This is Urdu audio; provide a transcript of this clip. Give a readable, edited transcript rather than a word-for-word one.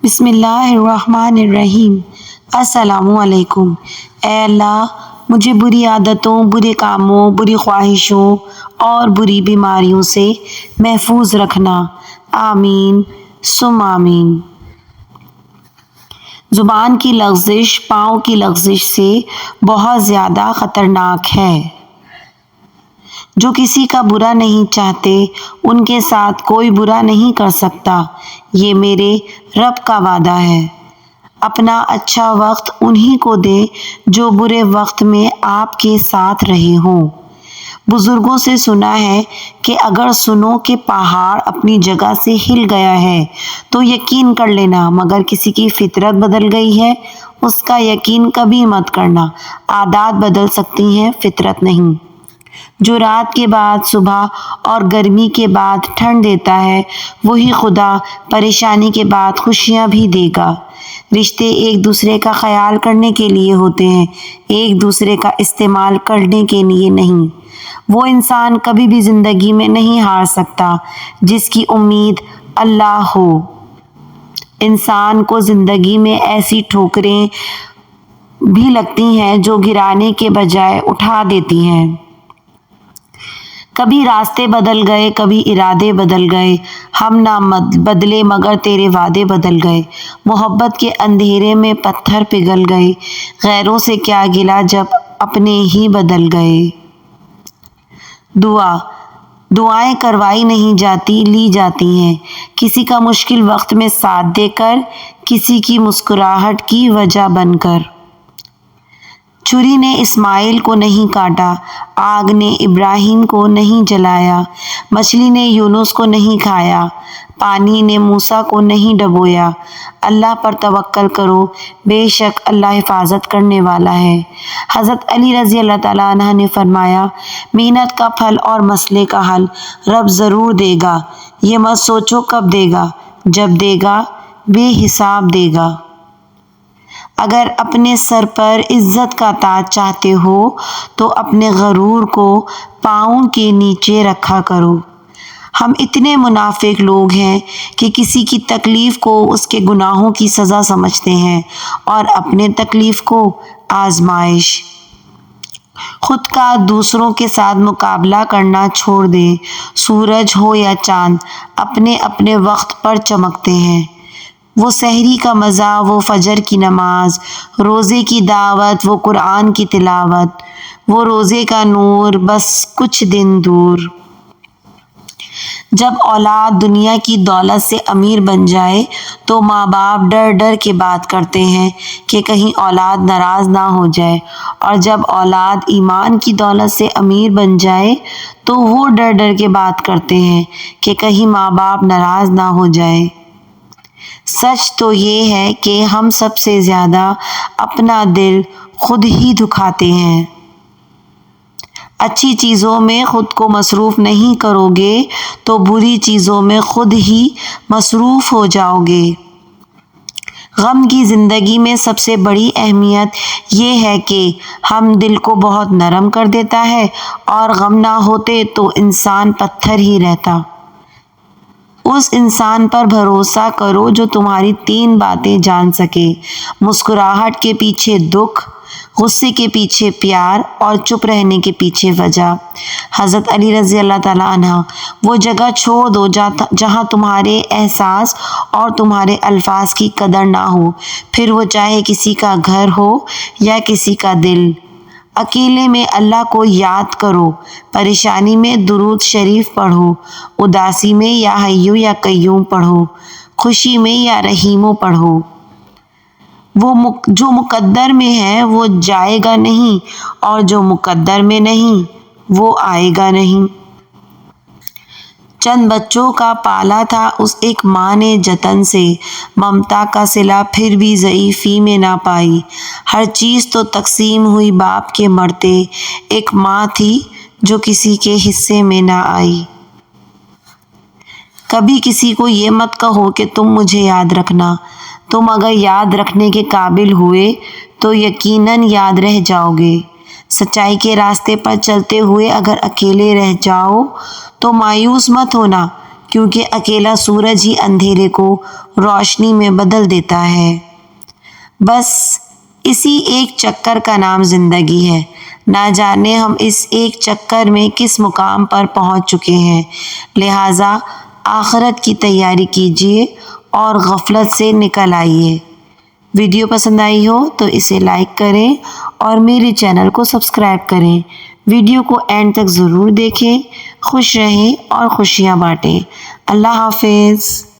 بسم اللہ الرحمن الرحیم۔ السلام علیکم۔ اے اللہ، مجھے بری عادتوں، برے کاموں، بری خواہشوں اور بری بیماریوں سے محفوظ رکھنا۔ آمین ثم آمین۔ زبان کی لغزش پاؤں کی لغزش سے بہت زیادہ خطرناک ہے۔ جو کسی کا برا نہیں چاہتے ان کے ساتھ کوئی برا نہیں کر سکتا، یہ میرے رب کا وعدہ ہے۔ اپنا اچھا وقت انہی کو دیں جو برے وقت میں آپ کے ساتھ رہے ہوں۔ بزرگوں سے سنا ہے کہ اگر سنو کہ پہاڑ اپنی جگہ سے ہل گیا ہے تو یقین کر لینا، مگر کسی کی فطرت بدل گئی ہے اس کا یقین کبھی مت کرنا۔ عادات بدل سکتی ہیں، فطرت نہیں۔ جو رات کے بعد صبح اور گرمی کے بعد ٹھنڈ دیتا ہے وہی خدا پریشانی کے بعد خوشیاں بھی دے گا۔ رشتے ایک دوسرے کا خیال کرنے کے لیے ہوتے ہیں، ایک دوسرے کا استعمال کرنے کے لیے نہیں۔ وہ انسان کبھی بھی زندگی میں نہیں ہار سکتا جس کی امید اللہ ہو۔ انسان کو زندگی میں ایسی ٹھوکریں بھی لگتی ہیں جو گرانے کے بجائے اٹھا دیتی ہیں۔ کبھی راستے بدل گئے، کبھی ارادے بدل گئے، ہم نہ بدلے مگر تیرے وعدے بدل گئے۔ محبت کے اندھیرے میں پتھر پگھل گئے، غیروں سے کیا گلہ جب اپنے ہی بدل گئے۔ دعائیں کروائی نہیں جاتی، لی جاتی ہیں، کسی کا مشکل وقت میں ساتھ دے کر، کسی کی مسکراہٹ کی وجہ بن کر۔ چھری نے اسماعیل کو نہیں کاٹا، آگ نے ابراہیم کو نہیں جلایا، مچھلی نے یونس کو نہیں کھایا، پانی نے موسیٰ کو نہیں ڈبویا۔ اللہ پر توکل کرو، بے شک اللہ حفاظت کرنے والا ہے۔ حضرت علی رضی اللہ تعالیٰ عنہ نے فرمایا، محنت کا پھل اور مسئلے کا حل رب ضرور دے گا، یہ مت سوچو کب دے گا، جب دے گا بے حساب دے گا۔ اگر اپنے سر پر عزت کا تاج چاہتے ہو تو اپنے غرور کو پاؤں کے نیچے رکھا کرو۔ ہم اتنے منافق لوگ ہیں کہ کسی کی تکلیف کو اس کے گناہوں کی سزا سمجھتے ہیں اور اپنے تکلیف کو آزمائش۔ خود کا دوسروں کے ساتھ مقابلہ کرنا چھوڑ دیں۔ سورج ہو یا چاند اپنے اپنے وقت پر چمکتے ہیں۔ وہ سحری کا مزہ، وہ فجر کی نماز، روزے کی دعوت، وہ قرآن کی تلاوت، وہ روزے کا نور بس کچھ دن دور۔ جب اولاد دنیا کی دولت سے امیر بن جائے تو ماں باپ ڈر ڈر کے بات کرتے ہیں کہ کہیں اولاد ناراض نہ ہو جائے، اور جب اولاد ایمان کی دولت سے امیر بن جائے تو وہ ڈر ڈر کے بات کرتے ہیں کہ کہیں ماں باپ ناراض نہ ہو جائے۔ سچ تو یہ ہے کہ ہم سب سے زیادہ اپنا دل خود ہی دکھاتے ہیں۔ اچھی چیزوں میں خود کو مصروف نہیں کرو گے تو بری چیزوں میں خود ہی مصروف ہو جاؤ گے۔ غم کی زندگی میں سب سے بڑی اہمیت یہ ہے کہ ہم دل کو بہت نرم کر دیتا ہے، اور غم نہ ہوتے تو انسان پتھر ہی رہتا۔ اس انسان پر بھروسہ کرو جو تمہاری 3 باتیں جان سکے: مسکراہٹ کے پیچھے دکھ، غصے کے پیچھے پیار، اور چپ رہنے کے پیچھے وجہ۔ حضرت علی رضی اللہ تعالیٰ عنہ، وہ جگہ چھوڑ دو جہاں تمہارے احساس اور تمہارے الفاظ کی قدر نہ ہو، پھر وہ چاہے کسی کا گھر ہو یا کسی کا دل۔ اکیلے میں اللہ کو یاد کرو، پریشانی میں درود شریف پڑھو، اداسی میں یا حیو یا قیوم پڑھو، خوشی میں یا رحیمو پڑھو۔ جو مقدر میں ہے وہ جائے گا نہیں، اور جو مقدر میں نہیں وہ آئے گا نہیں۔ چند بچوں کا پالا تھا اس ایک ماں نے جتن سے، ممتا کا صلہ پھر بھی ضعیفی میں نہ پائی۔ ہر چیز تو تقسیم ہوئی باپ کے مرتے، ایک ماں تھی جو کسی کے حصے میں نہ آئی۔ کبھی کسی کو یہ مت کہو کہ تم مجھے یاد رکھنا، تم اگر یاد رکھنے کے قابل ہوئے تو یقیناً یاد رہ جاؤ گے۔ سچائی کے راستے پر چلتے ہوئے اگر اکیلے رہ جاؤ تو مایوس مت ہونا کیونکہ اکیلا سورج ہی اندھیرے کو روشنی میں بدل دیتا ہے۔ بس اسی ایک چکر کا نام زندگی ہے۔ نہ جانے ہم اس ایک چکر میں کس مقام پر پہنچ چکے ہیں، لہٰذا آخرت کی تیاری کیجیے اور غفلت سے نکل آئیے۔ ویڈیو پسند آئی ہو تو اسے لائک کریں اور میرے چینل کو سبسکرائب کریں۔ ویڈیو کو اینڈ تک ضرور دیکھیں۔ خوش رہیں اور خوشیاں بانٹیں۔ اللہ حافظ۔